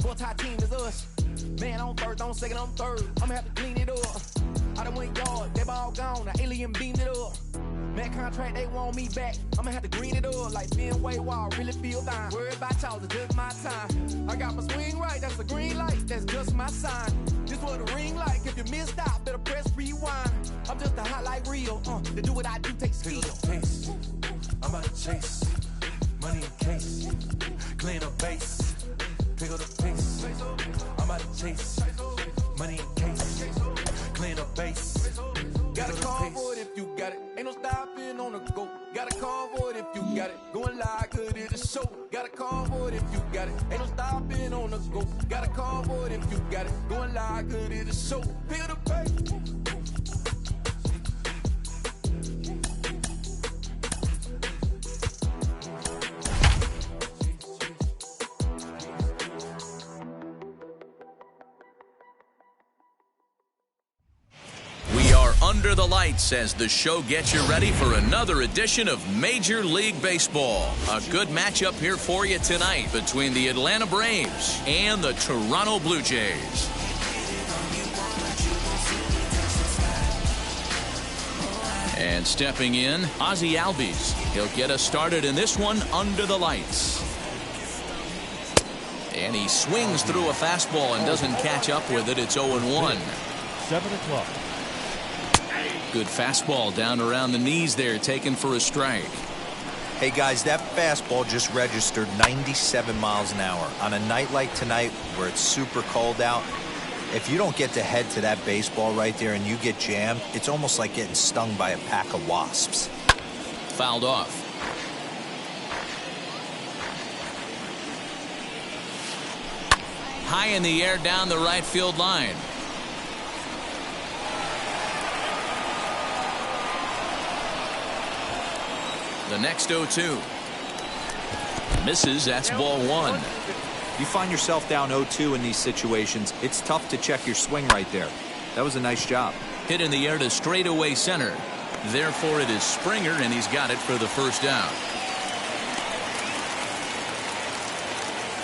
Four-tie team is us. Man on first, on second, on third. I'ma have to clean it up. I done went yard, they ball gone. The alien beamed it up. Man contract, they want me back. I'ma have to green it up like Fenway Wall. Really feel fine. Worried about y'all, it's just my time. I got my swing right, that's a green light. That's just my sign. This what a ring like. If you missed out, better press rewind. I'm just a highlight reel. To do what I do takes skill. Pace. I'm about to chase. Money in case. Clean up base. Pick up the pace. I'm about to chase. Money in case. Clean up base. Got a call for it if you got it. Ain't no stopping on the go. Got a call for it if you got it. Going live, good it is show. Got a call for it if you got it. Ain't no stopping on the go. Got a call for it if you got it. Going live, good it is show. Pick up the pace. Under the lights as the show gets you ready for another edition of Major League Baseball. A good matchup here for you tonight between the Atlanta Braves and the Toronto Blue Jays. And stepping in, Ozzie Albies. He'll get us started in this one under the lights. And he swings through a fastball and doesn't catch up with it. It's 0-1. 7 o'clock. Good fastball down around the knees there, taken for a strike. Hey guys, that fastball just registered 97 miles an hour. On a night like tonight where it's super cold out, if you don't get to head to that baseball right there and you get jammed, it's almost like getting stung by a pack of wasps. Fouled off. High in the air down the right field line. The next 0-2. Misses, that's ball one. You find yourself down 0-2 in these situations, it's tough to check your swing right there. That was a nice job. Hit in the air to straightaway center. Therefore, it is Springer, and he's got it for the first down.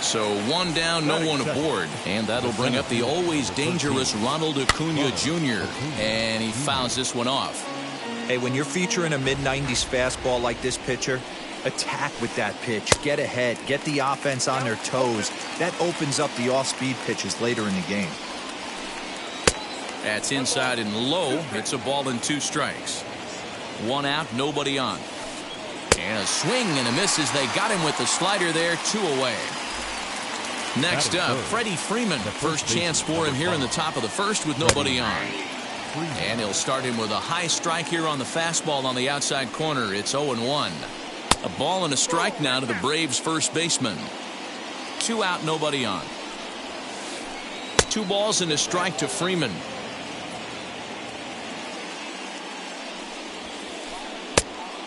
So one down, no one aboard. And that'll bring up the always dangerous Ronald Acuna Jr. And he fouls this one off. Hey, when you're featuring a mid-90s fastball like this pitcher, attack with that pitch. Get ahead. Get the offense on their toes. That opens up the off-speed pitches later in the game. That's inside and low. It's a ball and 2 strikes. 1 out, nobody on. And a swing and a miss as they got him with the slider there. 2 away. Next up, Freddie Freeman. First chance for him here in the top of the first with nobody on. And he'll start him with a high strike here on the fastball on the outside corner. It's 0-1. A ball and a strike now to the Braves first baseman. 2 out, nobody on. 2 balls and a strike to Freeman.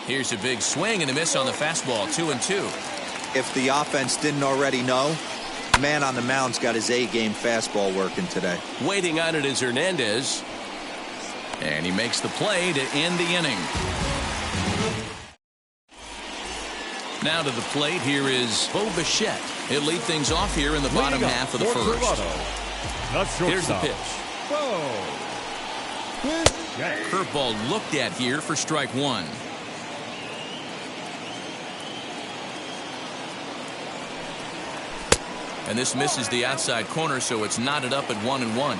Here's a big swing and a miss on the fastball. 2-2. If the offense didn't already know, the man on the mound's got his A-game fastball working today. Waiting on it is Hernandez. And he makes the play to end the inning. Now to the plate, here is Bo Bichette. He'll lead things off here in the bottom half of the first. Here's the pitch. Curveball looked at here for strike 1. And this misses the outside corner, so it's knotted up at 1-1.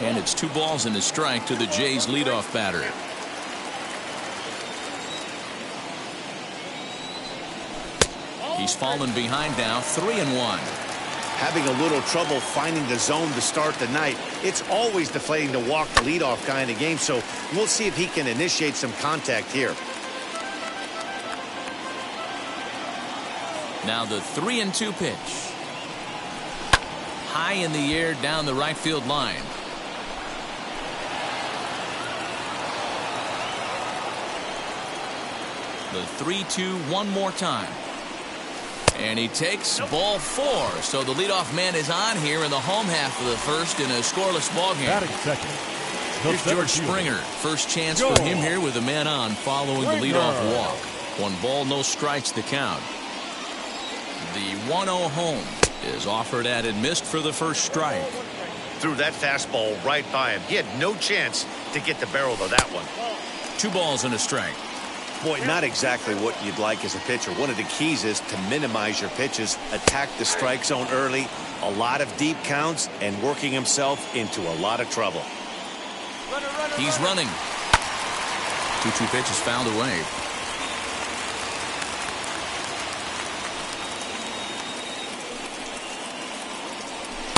And it's 2 balls and a strike to the Jays leadoff batter. He's fallen behind now, 3-1. Having a little trouble finding the zone to start the night. It's always deflating to walk the leadoff guy in the game, so we'll see if he can initiate some contact here. Now the 3-2 pitch. High in the air down the right field line. The 3-2 one more time. And he takes ball 4. So the leadoff man is on here in the home half of the first in a scoreless ball game. Batting second. Here's George Springer. First chance for him here with a man on following the leadoff walk. 1 ball, no strikes the count. The 1-0 home is offered at and missed for the first strike. Threw that fastball right by him. He had no chance to get the barrel to that one. 2 balls and a strike. Boy, not exactly what you'd like as a pitcher. One of the keys is to minimize your pitches, attack the strike zone early, a lot of deep counts, and working himself into a lot of trouble. He's running. 2-2 pitch is fouled away.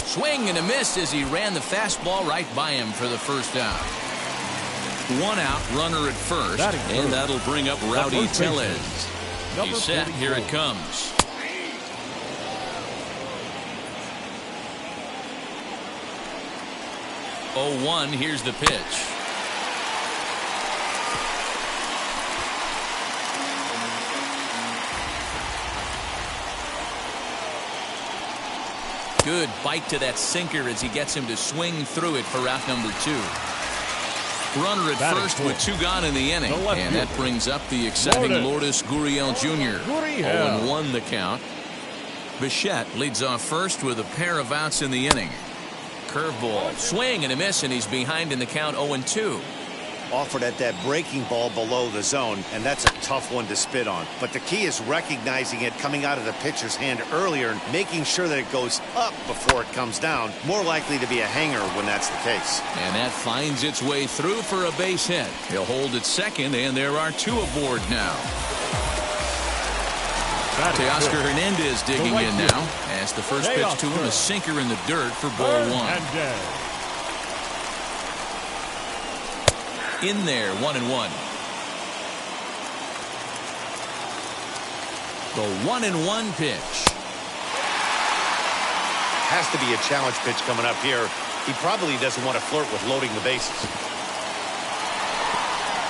Swing and a miss as he ran the fastball right by him for the first out. 1 out, runner at first, and that'll bring up Rowdy Tellez. He's set. Here it comes. Oh, 1. Here's the pitch. Good bite to that sinker as he gets him to swing through it for out number 2. Runner at first with 2 gone in the inning. And that brings up the exciting Lourdes Gurriel Jr. 0-1 the count. Bichette leads off first with a pair of outs in the inning. Curveball, swing and a miss, and he's behind in the count 0-2. Offered at that breaking ball below the zone, and that's a tough one to spit on. But the key is recognizing it coming out of the pitcher's hand earlier and making sure that it goes up before it comes down. More likely to be a hanger when that's the case. And that finds its way through for a base hit. He'll hold at second, and there are 2 aboard now. Teoscar Hernandez digging in now as the first pitch to him, a sinker in the dirt for ball 1. In there, 1-1. The 1-1 pitch. Has to be a challenge pitch coming up here. He probably doesn't want to flirt with loading the bases.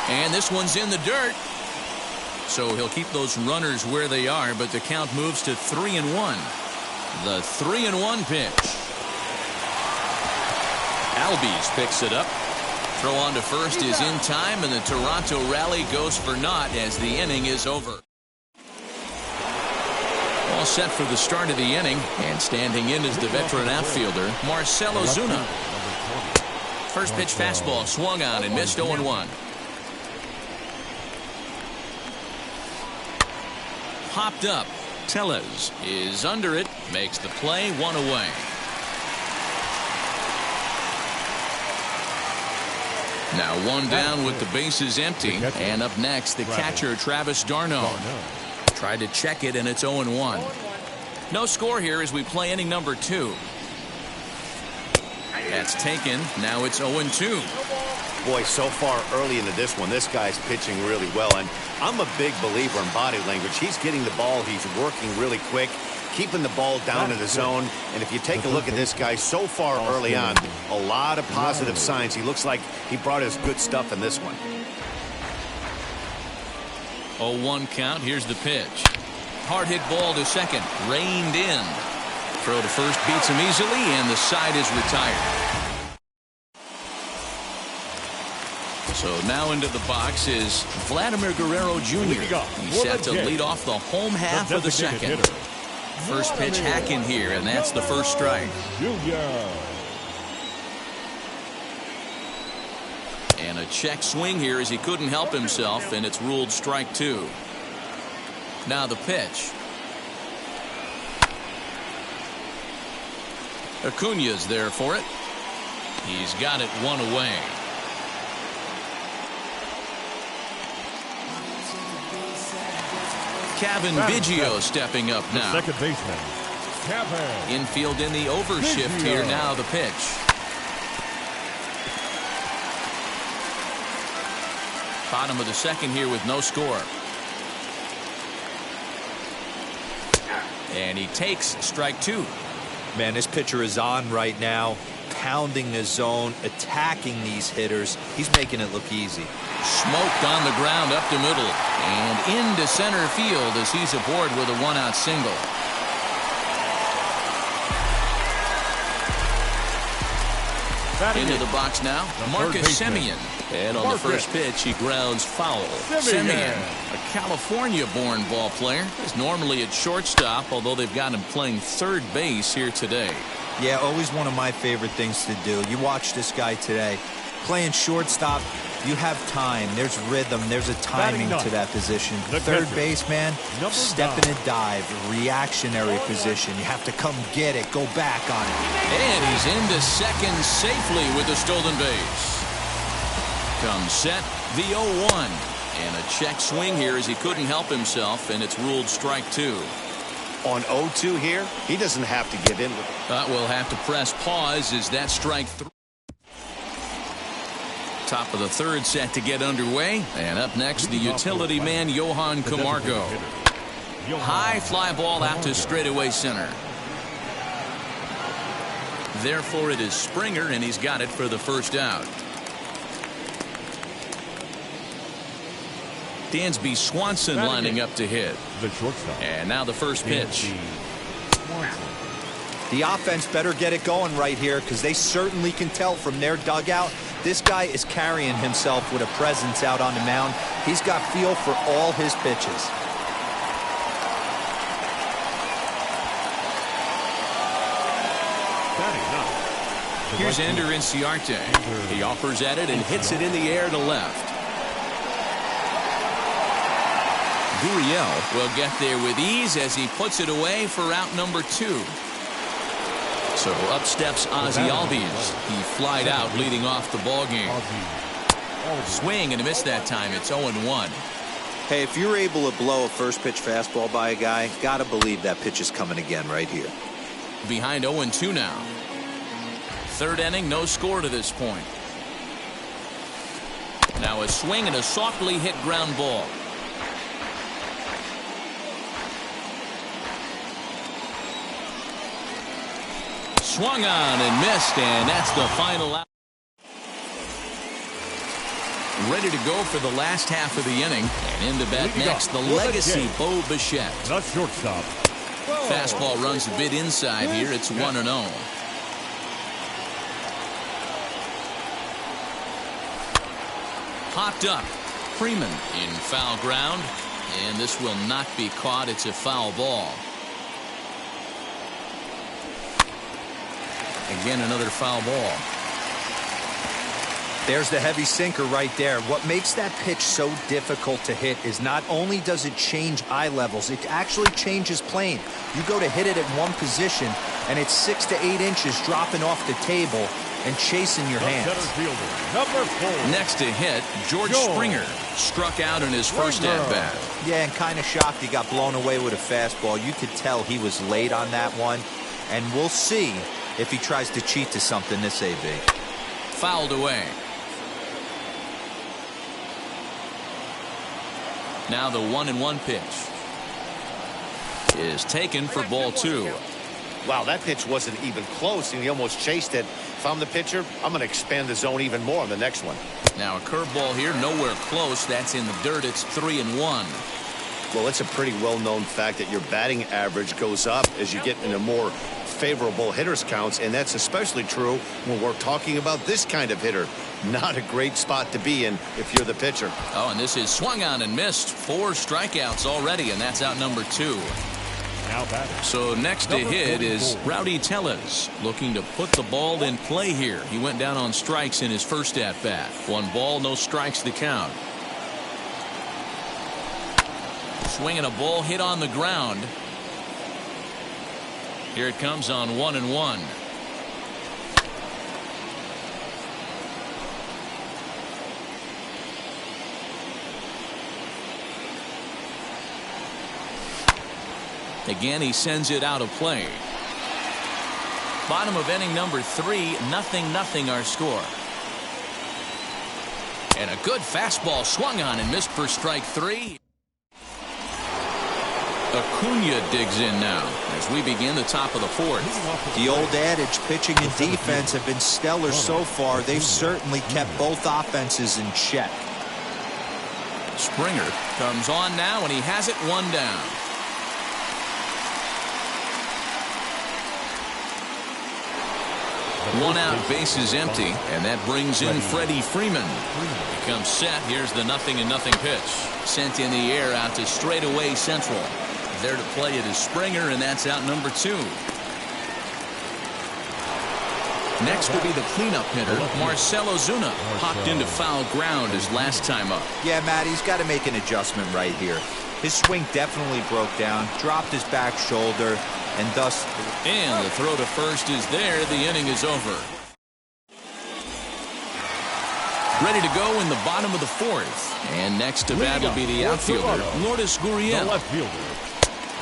And this one's in the dirt. So he'll keep those runners where they are, but the count moves to 3-1. The 3-1 pitch. Albies picks it up. Throw on to first is in time, and the Toronto rally goes for naught as the inning is over. All set for the start of the inning, and standing in is the veteran outfielder, Marcell Ozuna. First pitch fastball swung on and missed 0-1. Popped up. Tellez is under it, makes the play, 1 away. Now 1 down with the bases empty, and up next the catcher Travis d'Arnaud. Tried to check it, and it's 0-1. No score here as we play inning number 2. That's taken. Now it's 0-2. Boy, so far early into this one, this guy's pitching really well, and I'm a big believer in body language. He's getting the ball, he's working really quick, keeping the ball down in the zone, and if you take a look at this guy so far early on, a lot of positive signs. He looks like he brought his good stuff in this one. 0-1 count. Here's the pitch. Hard hit ball to second, reined in. Throw to first beats him easily, and the side is retired. So now into the box is Vladimir Guerrero Jr. He's set to lead off the home half of the second. First pitch hacking here, and that's the first strike. And a check swing here as he couldn't help himself, and it's ruled strike 2. Now the pitch. Acuña's there for it. He's got it 1 away. Kevin Biggio stepping up now. Second baseman. Infield in the overshift here. Now the pitch. Bottom of the second here with no score. And he takes strike 2. Man, this pitcher is on right now, pounding the zone, attacking these hitters. He's making it look easy. Smoked on the ground up the middle and into center field as he's aboard with a 1-out single. Into the box now, Marcus Semien. And on the first pitch, he grounds foul. Semien, a California-born ball player, is normally at shortstop, although they've got him playing third base here today. Yeah, always one of my favorite things to do. You watch this guy today. Playing shortstop, you have time. There's rhythm. There's a timing to that position. Third base, man, step in and dive. Reactionary position. You have to come get it. Go back on it. And he's into second safely with the stolen base. Comes set, the 0-1. And a check swing here as he couldn't help himself, and it's ruled strike 2. On 0-2 here, he doesn't have to give in. We'll have to press pause as that strike 3. Top of the third set to get underway. And up next, the utility man, Johan Camargo. High fly ball out to straightaway center. Therefore, it is Springer, and he's got it for the first out. Dansby Swanson lining up to hit. And now the first pitch. The offense better get it going right here because they certainly can tell from their dugout this guy is carrying himself with a presence out on the mound. He's got feel for all his pitches. Here's Ender Inciarte. He offers at it and hits it in the air to left. Gurriel will get there with ease as he puts it away for out number 2. So up steps Ozzie Albies. He flied out leading off the ball game. Swing and a miss that time. It's 0-1. Hey, if you're able to blow a first pitch fastball by a guy, gotta believe that pitch is coming again right here. Behind 0-2 now. Third inning, no score to this point. Now a swing and a softly hit ground ball. Swung on and missed, and that's the final out. Ready to go for the last half of the inning. And in to bat next, the legacy Bo Bichette. The shortstop. Fastball runs a bit inside here. It's 1-0. Popped up. Freeman in foul ground. And this will not be caught. It's a foul ball. Again, another foul ball. There's the heavy sinker right there. What makes that pitch so difficult to hit is not only does it change eye levels, it actually changes plane. You go to hit it at one position, and it's 6 to 8 inches dropping off the table and chasing your hands. Number 4. Next to hit, George Springer struck out in his first at-bat. Yeah, and kind of shocked he got blown away with a fastball. You could tell he was late on that one, and we'll see if he tries to cheat to something this AB. Fouled away. Now the 1-1 pitch is taken for ball 2. Wow, that pitch wasn't even close, and he almost chased it. If I'm the pitcher, I'm going to expand the zone even more on the next one. Now a curveball here, nowhere close. That's in the dirt. It's 3-1. Well, it's a pretty well-known fact that your batting average goes up as you get into more favorable hitters counts, and that's especially true when we're talking about this kind of hitter. Not a great spot to be in if you're the pitcher. Oh, and this is swung on and missed. 4 strikeouts already, and that's out number 2. Now batter. So next to hit is Rowdy Tellez, looking to put the ball in play here. He went down on strikes in his first at-bat. 1 ball, no strikes to count. Swinging a ball hit on the ground. Here it comes on 1-1. Again, he sends it out of play. Bottom of inning number 3, 0-0 our score. And a good fastball swung on and missed for strike 3. Acuna digs in now as we begin the top of the 4th. The old adage, pitching and defense have been stellar so far. They've certainly kept both offenses in check. Springer comes on now, and he has it 1 down. One out, bases empty, and that brings in Freddie Freeman. He comes set. Here's the 0-0 pitch. Sent in the air out to straightaway central. There to play it is Springer, and that's out number 2. Next will be the cleanup hitter, Marcell Ozuna. Popped into foul ground his last time up. Yeah, Matt, he's got to make an adjustment right here. His swing definitely broke down, dropped his back shoulder, and thus... And the throw to first is there. The inning is over. Ready to go in the bottom of the 4th. And next to bat will be the outfielder, Lourdes Gurriel. left fielder.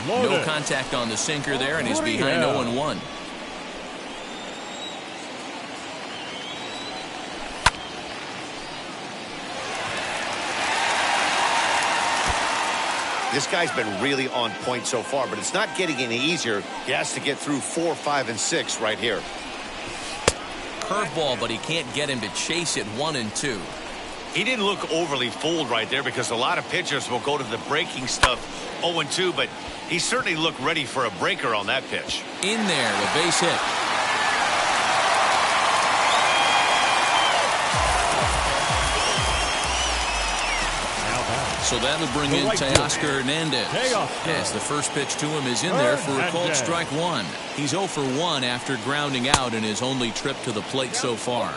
No contact on the sinker there, and he's behind 0-1. This guy's been really on point so far, but it's not getting any easier. He has to get through 4, 5, and 6 right here. Curveball, but he can't get him to chase it 1 and 2. He didn't look overly fooled right there because a lot of pitchers will go to the breaking stuff 0-2, but he certainly looked ready for a breaker on that pitch. In there, a base hit. So that'll bring in Teoscar Hernandez. As the first pitch to him is in there for a called strike 1. He's 0 for 1 after grounding out in his only trip to the plate so far.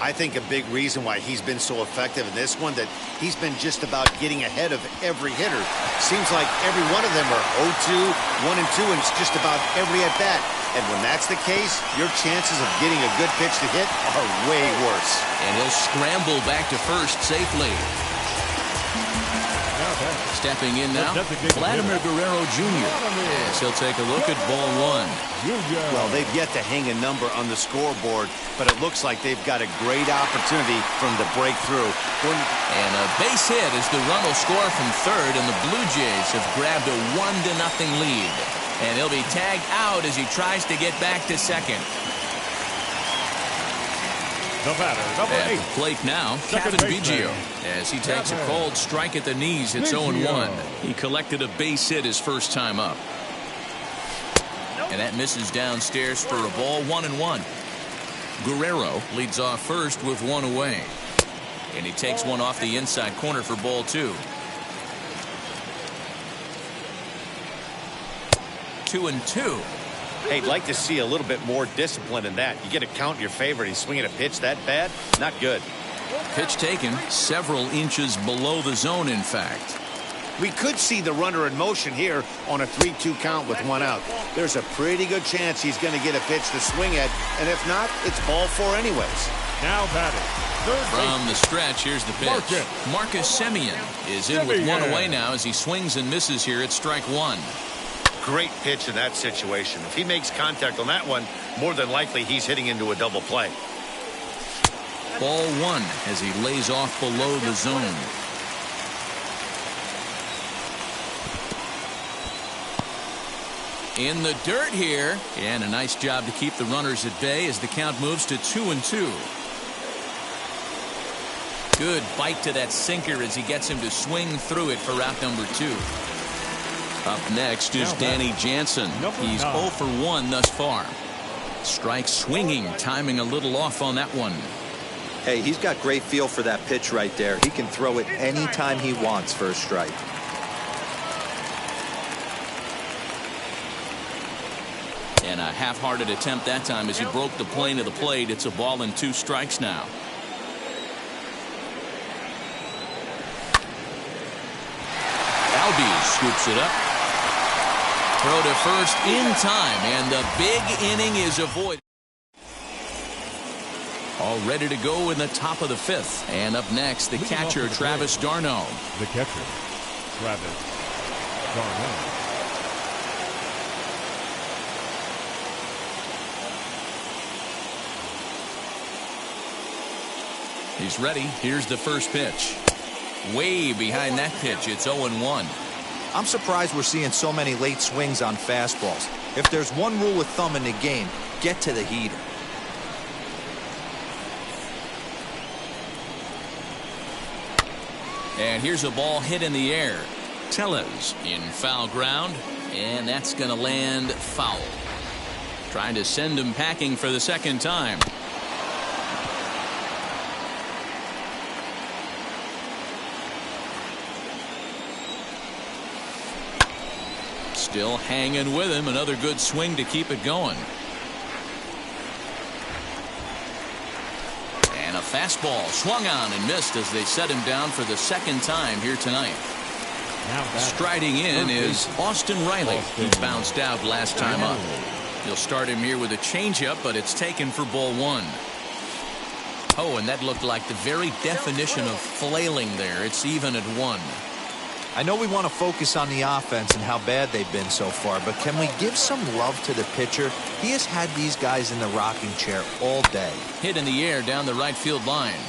I think a big reason why he's been so effective in this one, that he's been just about getting ahead of every hitter. Seems like every one of them are 0-2, 1 and 2, and it's just about every at bat. And when that's the case, your chances of getting a good pitch to hit are way worse. And he'll scramble back to first safely. Stepping in now, Vladimir Guerrero Jr. As he'll take a look at ball 1. Well, they've yet to hang a number on the scoreboard, but it looks like they've got a great opportunity from the breakthrough. And a base hit as the run will score from third, and the Blue Jays have grabbed a 1-0 lead. And he'll be tagged out as he tries to get back to second. The batter, number at 8. the plate now, Kevin Biggio. As he takes a cold strike at the knees, it's 0-1. He collected a base hit his first time up. And that misses downstairs for a ball, 1-1. Guerrero leads off first with 1 away. And he takes one off the inside corner for ball 2. 2-2. Hey, I'd like to see a little bit more discipline in that. You get a count in your favor and he's swinging a pitch that bad? Not good. Pitch taken several inches below the zone, in fact. We could see the runner in motion here on a 3-2 count with 1 out. There's a pretty good chance he's going to get a pitch to swing at, and if not, it's ball 4 anyways. Now batting. From the stretch, here's the pitch. Marcus Semien is in with 1 away now as he swings and misses here at strike 1. Great pitch in that situation. If he makes contact on that one, more than likely he's hitting into a double play. Ball 1 as he lays off below the zone. In the dirt here, and a nice job to keep the runners at bay as the count moves to 2-2. Good bite to that sinker as he gets him to swing through it for route number 2. Up next is Danny Jansen. He's 0 for 1 thus far. Strike swinging, timing a little off on that one. Hey, he's got great feel for that pitch right there. He can throw it anytime he wants for a strike. And a half-hearted attempt that time as he broke the plane of the plate. It's a ball and 2 strikes now. Albies scoops it up. Throw to first in time, and the big inning is avoided. All ready to go in the top of the 5th. And up next, the catcher, Travis d'Arnaud. The catcher, Travis d'Arnaud. He's ready. Here's the first pitch. Way behind that pitch. It's 0-1. I'm surprised we're seeing so many late swings on fastballs. If there's one rule of thumb in the game, get to the heater. And here's a ball hit in the air. Tellez in foul ground, and that's going to land foul. Trying to send him packing for the second time. Still hanging with him. Another good swing to keep it going. And a fastball swung on and missed as they set him down for the second time here tonight. Striding in is Austin Riley. He bounced out last time up. You'll start him here with a changeup, but it's taken for ball one. Oh, and that looked like the very definition of flailing there. It's even at 1. I know we want to focus on the offense and how bad they've been so far, but can we give some love to the pitcher? He has had these guys in the rocking chair all day. Hit in the air down the right field line.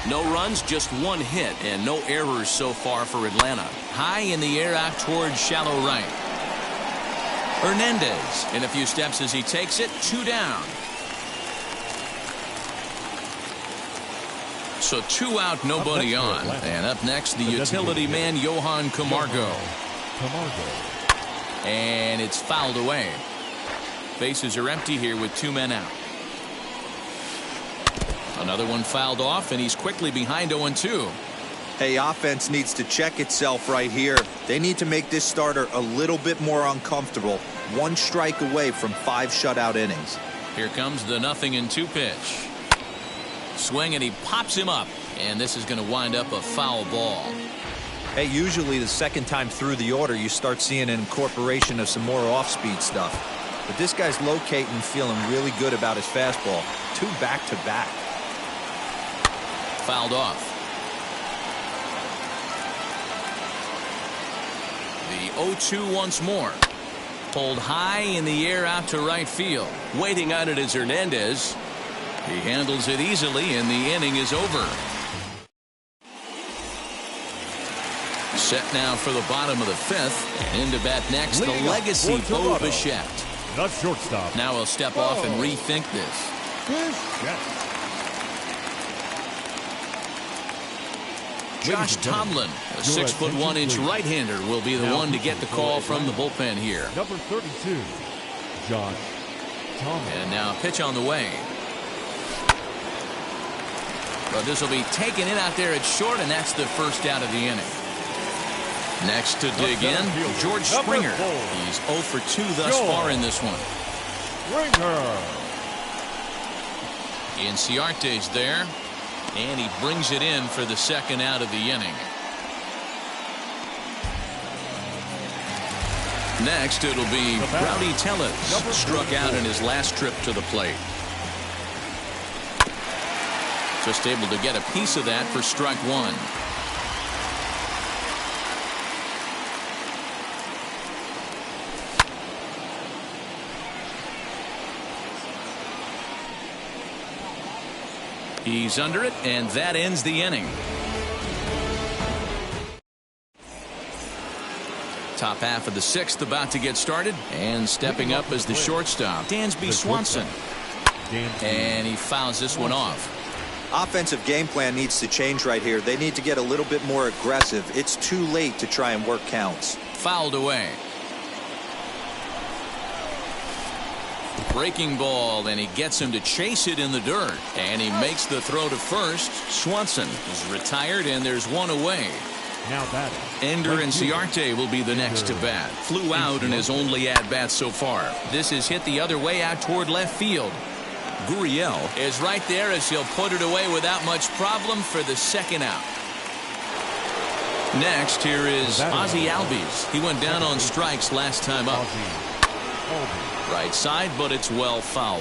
No runs, just 1 hit, and no errors so far for Atlanta. High in the air out towards shallow right. Hernandez in a few steps as he takes it. 2 down. So 2 out, nobody on. And up next, the utility man, Johan Camargo. And it's fouled away. Bases are empty here with 2 men out. Another one fouled off, and he's quickly behind 0-2. Hey, offense needs to check itself right here. They need to make this starter a little bit more uncomfortable. 1 strike away from 5 shutout innings. Here comes the 0-2 pitch. Swing, and he pops him up, and this is going to wind up a foul ball. Hey, usually the second time through the order you start seeing an incorporation of some more off-speed stuff. But this guy's locating and feeling really good about his fastball. 2 back-to-back. Fouled off. The 0-2 once more. Pulled high in the air out to right field. Waiting on it is Hernandez. He handles it easily, and the inning is over. Set now for the bottom of the 5th. And into bat next, the legacy Bo Bichette. The shortstop. Now he'll step off and rethink this. Josh Tomlin, a 6'1" right-hander, will be the one to get the call from the bullpen here. Number 32, Josh Tomlin. And now pitch on the way. But this will be taken in out there at short, and that's the first out of the inning. Next to dig in, George Springer. He's 0 for 2 thus far in this one. Inciarte's there, and he brings it in for the second out of the inning. Next, it'll be Rowdy Tellez, struck out in his last trip to the plate. Just able to get a piece of that for strike 1. He's under it, and that ends the inning. Top half of the 6th about to get started, and stepping up as the shortstop, Dansby Swanson. And he fouls this one off. Offensive game plan needs to change right here. They need to get a little bit more aggressive. It's too late to try and work counts. Fouled away. Breaking ball, and he gets him to chase it in the dirt. And he makes the throw to first. Swanson is retired, and there's one away. Now batting. Ender Inciarte will be the next to bat. Flew out in his only at-bat so far. This is hit the other way out toward left field. Gurriel is right there as he'll put it away without much problem for the second out. Next, here is Ozzie Albies. He went down on strikes last time up. Right side, but it's well foul.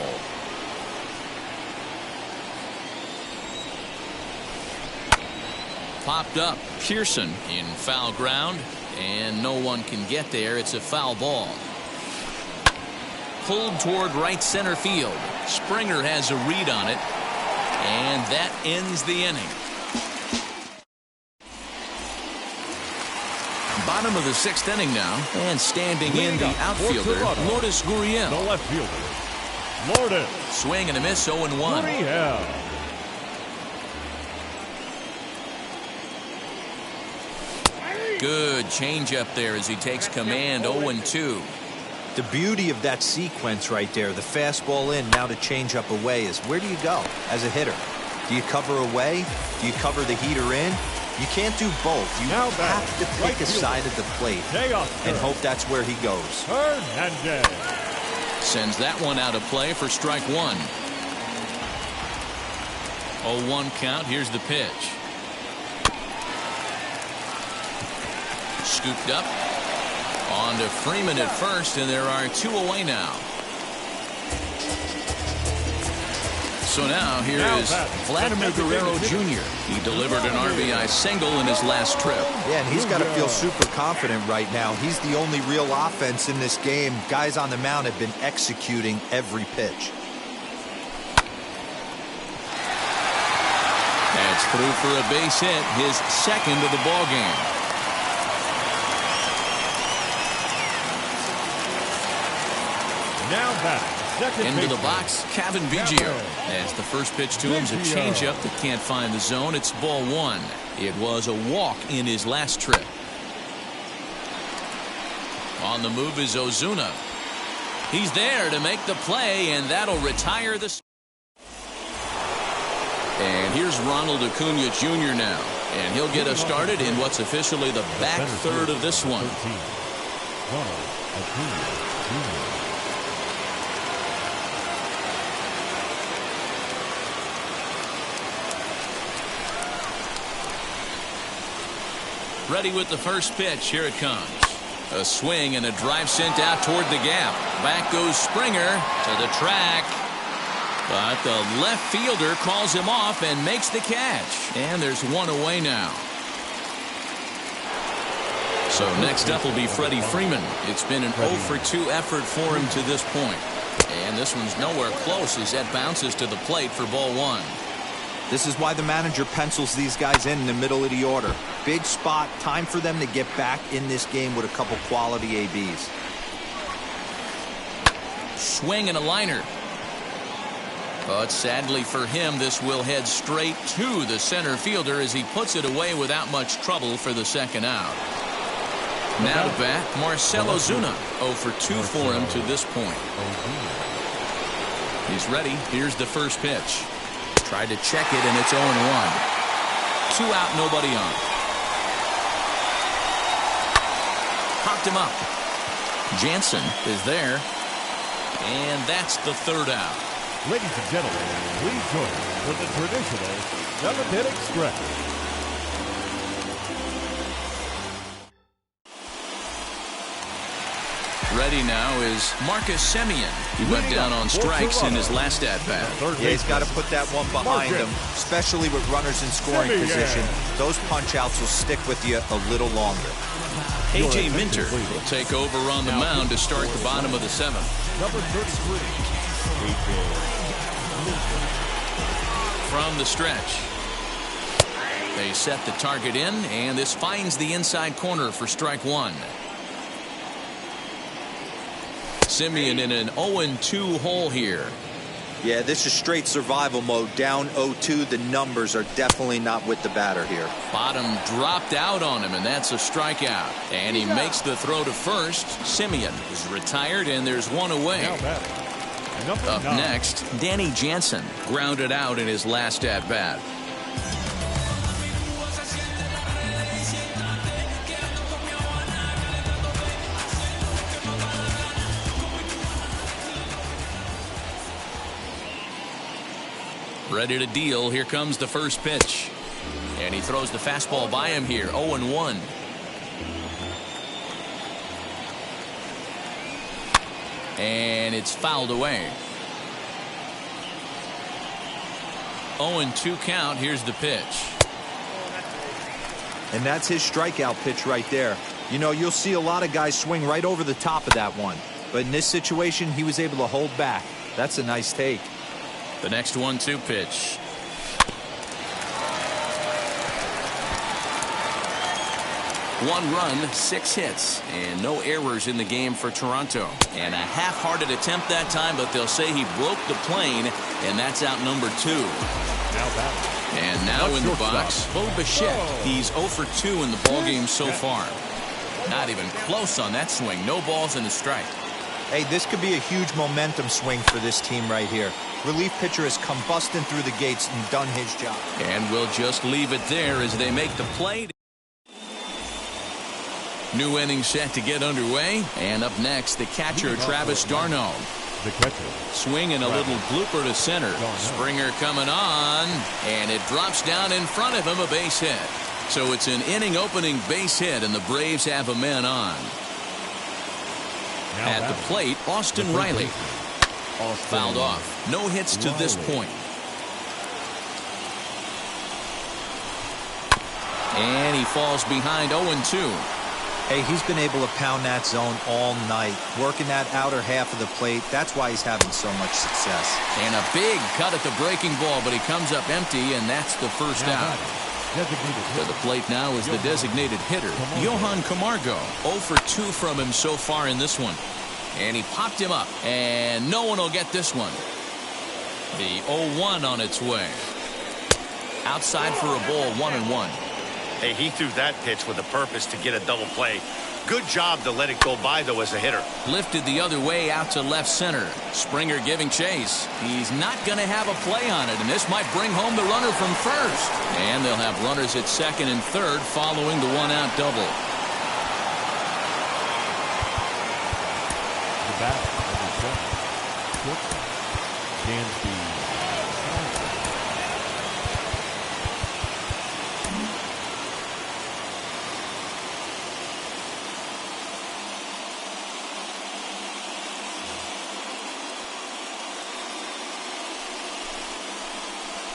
Popped up. Pearson in foul ground, and no one can get there. It's a foul ball. Pulled toward right center field. Springer has a read on it, and that ends the inning. Bottom of the 6th inning now, and standing in the outfielder, Lourdes Gurriel. The left fielder, Lourdes. Swing and a miss, 0-1. Gurriel. Good changeup there as he takes command. 0-2. The beauty of that sequence right there, the fastball in, now the changeup away, is where do you go as a hitter? Do you cover away? Do you cover the heater in? You can't do both. You have to pick a side of the plate and hope that's where he goes. Hernandez sends that one out of play for strike one. 0-1 count. Here's the pitch. Scooped up. On to Freeman at first, and there are 2 away now. So now here is Vladimir Guerrero Jr. He delivered an RBI single in his last trip. Yeah, and he's got to feel super confident right now. He's the only real offense in this game. Guys on the mound have been executing every pitch. That's through for a base hit, his second of the ball game. now back. Into the box, Kevin Biggio. As the first pitch to him is a changeup that can't find the zone. It's ball one. It was a walk in his last trip. On the move is Ozuna. He's there to make the play, and that'll retire the. And here's Ronald Acuna Jr. now. And he'll get us started in what's officially the back third of this one. Ronald Acuna Jr. Ready with the first pitch. Here it comes. A swing and a drive sent out toward the gap. Back goes Springer to the track. But the left fielder calls him off and makes the catch. And there's one away now. So next up will be Freddie Freeman. It's been an 0-for-2 effort for him to this point. And this one's nowhere close as that bounces to the plate for ball one. This is why the manager pencils these guys in the middle of the order. Big spot, time for them to get back in this game with a couple quality ABs. Swing and a liner. But sadly for him, this will head straight to the center fielder as he puts it away without much trouble for the second out. Now to bat, Marcell Ozuna. 0-for-2 for him to this point. He's ready. Here's the first pitch. Tried to check it, and it's 0-1. 2 out, nobody on. Popped him up. Jansen is there. And that's the third out. Ladies and gentlemen, please join us for the traditional 7-hit express. Ready now is Marcus Semien. He went down on strikes in his last at-bat. Yeah, he's got to put that one behind him, especially with runners in scoring position. Those punch-outs will stick with you a little longer. A.J. Minter will take over on the mound to start the bottom of the seventh. Number 33, A.J. From the stretch. They set the target in, and this finds the inside corner for strike one. Semien in an 0-2 hole here. Yeah, this is straight survival mode. Down 0-2. The numbers are definitely not with the batter here. Bottom dropped out on him, and that's a strikeout. And he makes the throw to first. Semien is retired, and there's one away. Up next, Danny Jansen grounded out in his last at-bat. Ready to deal. Here comes the first pitch. And he throws the fastball by him here. 0-1. And it's fouled away. 0-2 count. Here's the pitch. And that's his strikeout pitch right there. You know, you'll see a lot of guys swing right over the top of that one. But in this situation, he was able to hold back. That's a nice take. The next 1-2 pitch. One run, 6 hits, and no errors in the game for Toronto. And a half-hearted attempt that time, but they'll say he broke the plane, and that's out number 2. Now batting. And now in the box, Bo Bichette. He's 0 for 2 in the ballgame so far. Not even close on that swing. No balls and a strike. Hey, this could be a huge momentum swing for this team right here. Relief pitcher has come busting through the gates and done his job. And we'll just leave it there as they make the play. New inning set to get underway. And up next, the catcher, Travis d'Arnaud. The catcher. Swing and a little blooper to center. Springer coming on, and it drops down in front of him, a base hit. So it's an inning opening base hit, and the Braves have a man on. At the plate, Austin Riley. Fouled off. No hits to this point. And he falls behind 0-2. Hey, he's been able to pound that zone all night, working that outer half of the plate. That's why he's having so much success. And a big cut at the breaking ball, but he comes up empty, and that's the first out. To the plate now is the designated hitter, Johan Camargo. 0 for 2 from him so far in this one. And he popped him up, and no one will get this one. The 0-1 on its way. Outside for a ball, 1-1. Hey, he threw that pitch with a purpose to get a double play. Good job to let it go by, though, as a hitter. Lifted the other way out to left center. Springer giving chase. He's not going to have a play on it, and this might bring home the runner from first. And they'll have runners at second and third following the one-out double. The bat of the second. Dansby.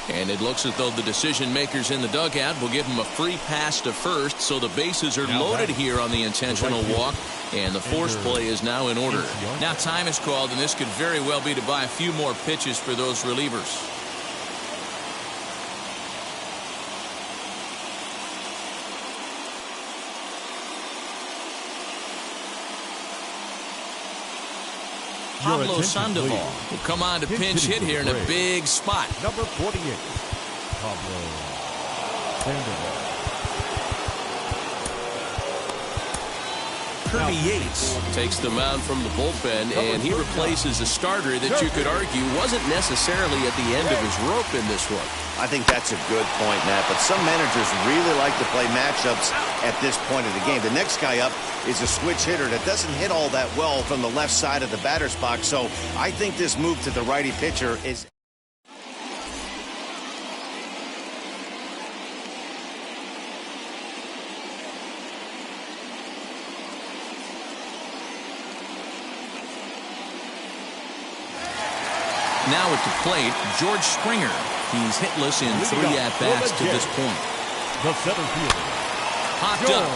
And it looks as though the decision makers in the dugout will give him a free pass to first, so the bases are loaded here on the intentional walk, and the force play is now in order. Now time is called, and this could very well be to buy a few more pitches for those relievers. Pablo Sandoval will come on to pinch hit here in a big spot. Number 48, Pablo Sandoval. Kirby Yates takes the mound from the bullpen, and he replaces a starter that you could argue wasn't necessarily at the end of his rope in this one. I think that's a good point, Matt, but some managers really like to play matchups at this point of the game. The next guy up is a switch hitter that doesn't hit all that well from the left side of the batter's box, so I think this move to the righty pitcher is... Now at the plate, George Springer. He's hitless in 3 at-bats to this point. The center fielder. Popped up.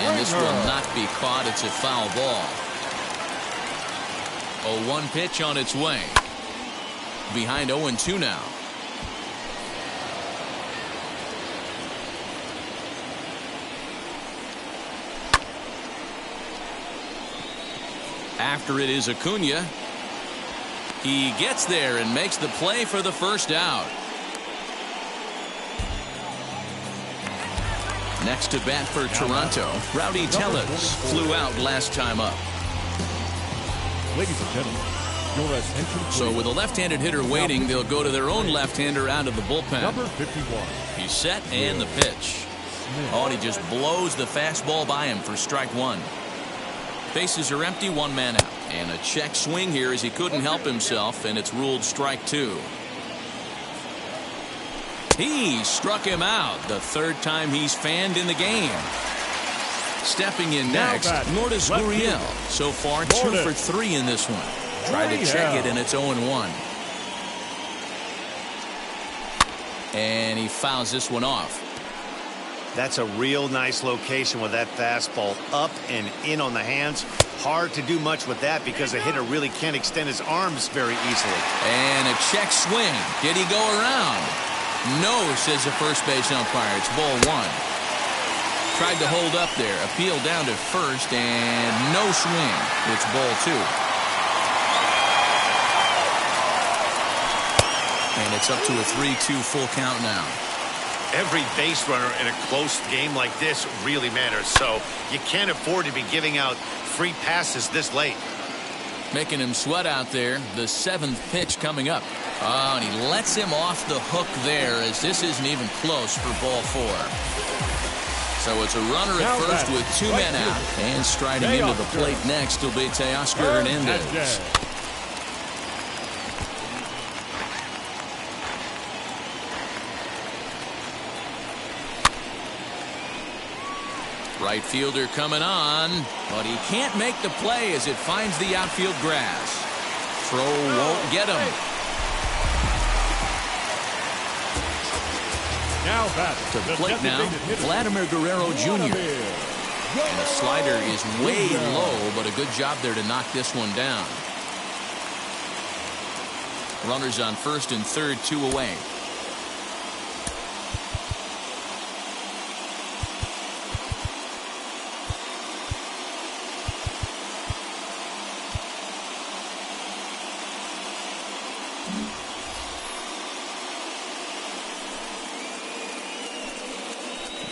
And this will not be caught. It's a foul ball. A 1 pitch on its way. Behind 0-2 now. After it is Acuna. He gets there and makes the play for the first out. Next to bat for Toronto, Rowdy Tellez flew out last time up. Ladies and gentlemen, your attention please. So with a left-handed hitter waiting, they'll go to their own left-hander out of the bullpen. Number 51. He's set and the pitch. Oh, and he just blows the fastball by him for strike 1. Bases are empty, 1 man out. And a check swing here as he couldn't help himself, and it's ruled strike 2. He struck him out, the 3rd time he's fanned in the game. Stepping in next, Lourdes Gurriel. So far, 2 for 3 in this one. Tried to check it, and it's 0-1. And he fouls this one off. That's a real nice location with that fastball up and in on the hands. Hard to do much with that because the hitter really can't extend his arms very easily. And a check swing. Did he go around? No, says the first base umpire. It's ball 1. Tried to hold up there. Appeal down to first, and no swing. It's ball 2. And And it's up to a 3-2 full count now. Every base runner in a close game like this really matters, so you can't afford to be giving out free passes this late. Making him sweat out there. The 7th pitch coming up. Oh, and he lets him off the hook there, as this isn't even close for ball 4. So it's a runner at first with 2 men out. And striding into the plate next will be Teoscar Hernandez. Right fielder coming on, but he can't make the play as it finds the outfield grass. Throw won't get him. Now back to the plate now, Vladimir Guerrero Jr. And the slider is way low, but a good job there to knock this one down. Runners on first and third, 2 away.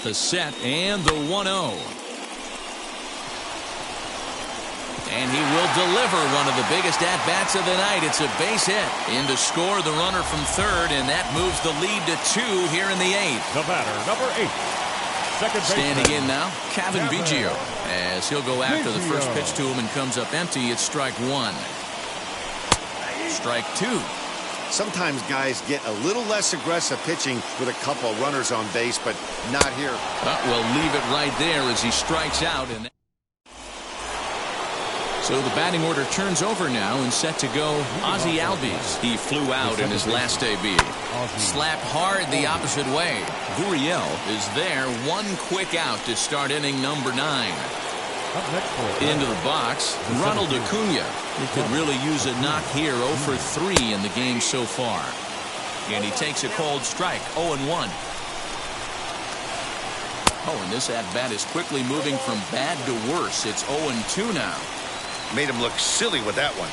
The set and the 1-0. And he will deliver one of the biggest at-bats of the night. It's a base hit. In to score the runner from third, and that moves the lead to 2 here in the 8th. The batter, number 8. Second baseman. Standing in now, Kevin Biggio. As he'll go after the first pitch to him and comes up empty. It's strike 1. Strike 2. Sometimes guys get a little less aggressive pitching with a couple runners on base, but not here. We'll leave it right there as he strikes out. And so the batting order turns over now and set to go Ozzie Albies. He flew out in his last AB. Slapped hard the opposite way. Gurriel is there, 1 quick out to start inning number 9. Into the box, Ronald Acuna. He could really use a knock here. 0 for 3 in the game so far. And he takes a cold strike, 0-1. Oh, and this at-bat is quickly moving from bad to worse. It's 0-2 now. Made him look silly with that one.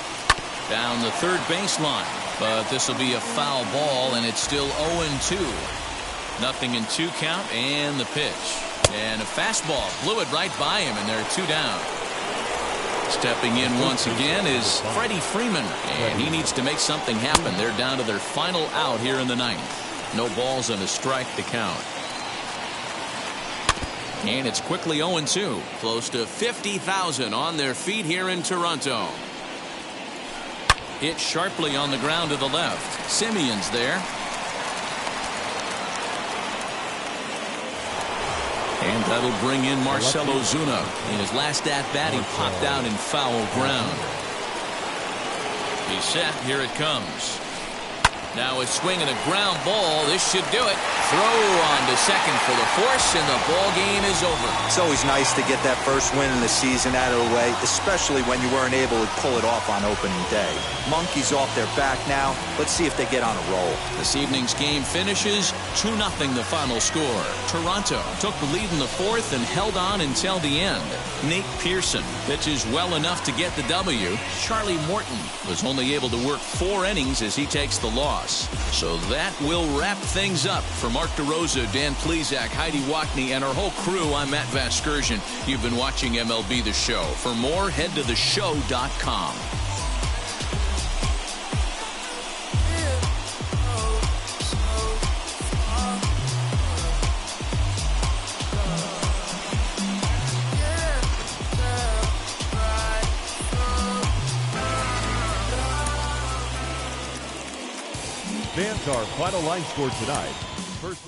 Down the third baseline. But this will be a foul ball, and it's still 0-2. Nothing in 2 count, and the pitch. And a fastball blew it right by him, and there are 2 down. Stepping in once again is Freddie Freeman, and he needs to make something happen. They're down to their final out here in the 9th. No balls and a strike to count. And it's quickly 0-2. Close to 50,000 on their feet here in Toronto. Hit sharply on the ground to the left. Simeon's there. And that'll bring in Marcell Ozuna. In his last at-bat, he popped out in foul ground. He's set. Here it comes. Now a swing and a ground ball. This should do it. Throw on to second for the force, and the ball game is over. It's always nice to get that first win in the season out of the way, especially when you weren't able to pull it off on opening day. Monkeys off their back now. Let's see if they get on a roll. This evening's game finishes 2-0 the final score. Toronto took the lead in the 4th and held on until the end. Nate Pearson pitches well enough to get the W. Charlie Morton was only able to work 4 innings as he takes the loss. So that will wrap things up. For Mark DeRosa, Dan Plesac, Heidi Wackney, and our whole crew, I'm Matt Vasgersian. You've been watching MLB The Show. For more, head to theshow.com. Fans, our final line score tonight. First